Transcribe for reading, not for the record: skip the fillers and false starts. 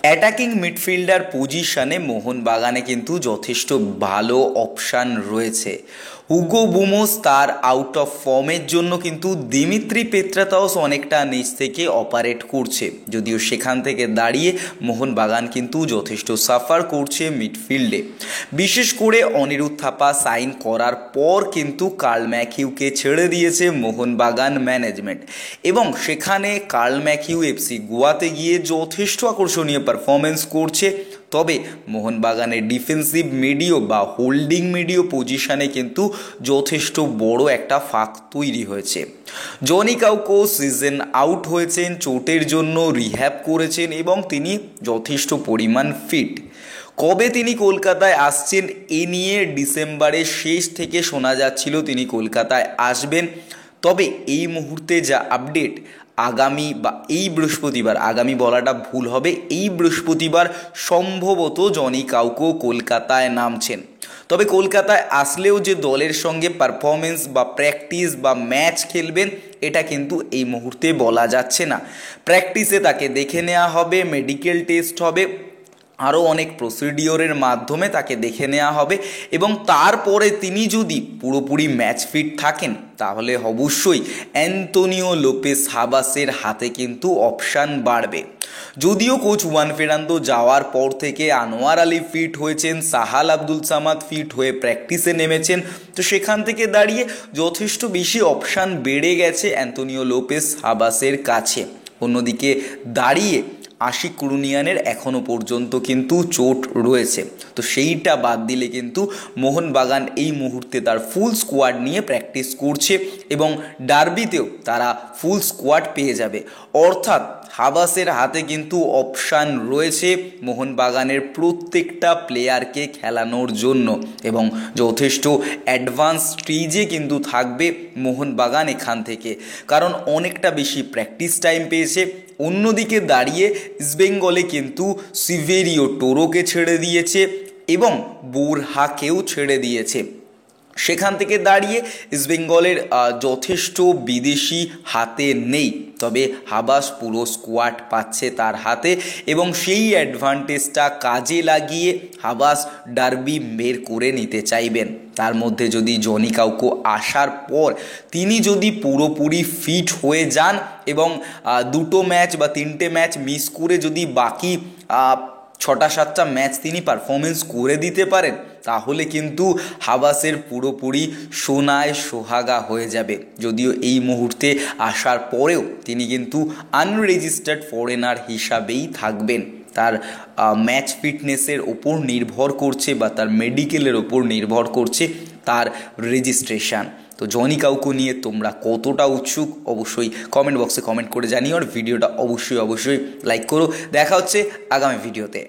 Attacking midfielder পজিশনে মোহনবাগানে কিন্তু যথেষ্ট ভালো অপশান রয়েছে। হুগো বুমোস তার আউট অফ ফর্মের জন্য কিন্তু দিমিত্রি পেত্রাতাওস অনেকটা নিচ থেকে অপারেট করছে, যদিও সেখান থেকে দাঁড়িয়ে মোহনবাগান কিন্তু যথেষ্ট সাফার করছে মিডফিল্ডে। বিশেষ করে অনিরুদ্ধ থাপা সাইন করার পর কিন্তু কার্ল ম্যাথিউকে ছেড়ে দিয়েছে মোহনবাগান ম্যানেজমেন্ট, এবং সেখানে কার্ল ম্যাথিউ এফসি গোয়াতে গিয়ে যথেষ্ট আকর্ষণীয় পারফরমেন্স করছে। তবে মোহনবাগানের ডিফেন্সিভ মিডিও বা হোল্ডিং মিডিও পজিশনে কিন্তু যথেষ্ট বড় একটা ফাঁক তৈরি হয়েছে। জনি কাউকো সিজন আউট হয়েছেন, চোটের জন্য রিহ্যাব করেছেন এবং তিনি যথেষ্ট পরিমাণ ফিট। কবে তিনি কলকাতায় আসছেন এ নিয়ে ডিসেম্বরের শেষ থেকে শোনা যাচ্ছিল তিনি কলকাতায় আসবেন। তবে এই মুহূর্তে যা আপডেট, আগামী বা এই বৃহস্পতিবার, আগামী বলাটা ভুল হবে, এই বৃহস্পতিবার সম্ভবত জনি কাউকো কলকাতায় নামছেন। তবে কলকাতায় আসলেও যে দলের সঙ্গে পারফরমেন্স বা প্র্যাকটিস বা ম্যাচ খেলবেন এটা কিন্তু এই মুহূর্তে বলা যাচ্ছে না। প্র্যাকটিসে তাকে দেখে নেওয়া হবে, মেডিকেল টেস্ট হবে, আরও অনেক প্রসিডিওরের মাধ্যমে তাকে দেখে নেওয়া হবে, এবং তারপরে তিনি যদি পুরোপুরি ম্যাচ ফিট থাকেন তাহলে অবশ্যই অ্যান্তোনিও লোপেস হাবাসের হাতে কিন্তু অপশান বাড়বে। যদিও কোচ ওয়ান ফেরান্দো যাওয়ার পর থেকে আনোয়ার আলী ফিট হয়েছেন, সাহাল আব্দুল সামাদ ফিট হয়ে প্র্যাকটিসে নেমেছেন, তো সেখান থেকে দাঁড়িয়ে যথেষ্ট বেশি অপশান বেড়ে গেছে অ্যান্তোনিও লোপেস হাবাসের কাছে। অন্যদিকে দাঁড়িয়ে আশিক কুরুনিয়ানের এখনও পর্যন্ত কিন্তু চোট রয়েছে, তো সেইটা বাদ দিলে কিন্তু মোহনবাগান এই মুহূর্তে তার ফুল স্কোয়াড নিয়ে প্র্যাকটিস করছে এবং ডার্বিতেও তারা ফুল স্কোয়াড পেয়ে যাবে। অর্থাৎ হাবাসের হাতে কিন্তু অপশান রয়েছে মোহনবাগানের প্রত্যেকটা প্লেয়ারকে খেলানোর জন্য, এবং যথেষ্ট অ্যাডভান্স স্টেজে কিন্তু থাকবে মোহনবাগান এখান থেকে, কারণ অনেকটা বেশি প্র্যাকটিস টাইম পেয়েছে। অন্যদিকে দাঁড়িয়ে ইস্টবেঙ্গলে কিন্তু সিভেরিও টোরোকে ছেড়ে দিয়েছে এবং বোরহাকেও ছেড়ে দিয়েছে। সেখান থেকে দাঁড়িয়ে ইস্টবেঙ্গলের যথেষ্ট বিদেশি হাতে নেই, তবে হাবাস পুরো স্কোয়াড পাচ্ছে তার হাতে, এবং সেই অ্যাডভান্টেজটা কাজে লাগিয়ে হাবাস ডার্বি বের করে নিতে চাইবেন। তার মধ্যে যদি জনি কাউকো আসার পর তিনি যদি পুরোপুরি ফিট হয়ে যান এবং দুটো ম্যাচ বা তিনটে ম্যাচ মিস করে যদি বাকি 6-7টা ম্যাচ তিনি পারফরমেন্স করে দিতে পারেন, তাহলে কিন্তু হাবাসের পুরোপুরি সোনায় সোহাগা হয়ে যাবে। যদিও এই মুহূর্তে আসার পরেও তিনি কিন্তু আনরেজিস্টার্ড ফরেনার হিসাবেই থাকবেন। তার ম্যাচ ফিটনেসের ওপর নির্ভর করছে বা তার মেডিকেলের ওপর নির্ভর করছে তার রেজিস্ট্রেশন। তো জনি কাউকো নিয়ে তোমরা কতটা উৎসুক অবশ্যই কমেন্ট বক্সে কমেন্ট করে জানিও, আর ভিডিওটা অবশ্যই লাইক করো। দেখা হচ্ছে আগামী ভিডিওতে।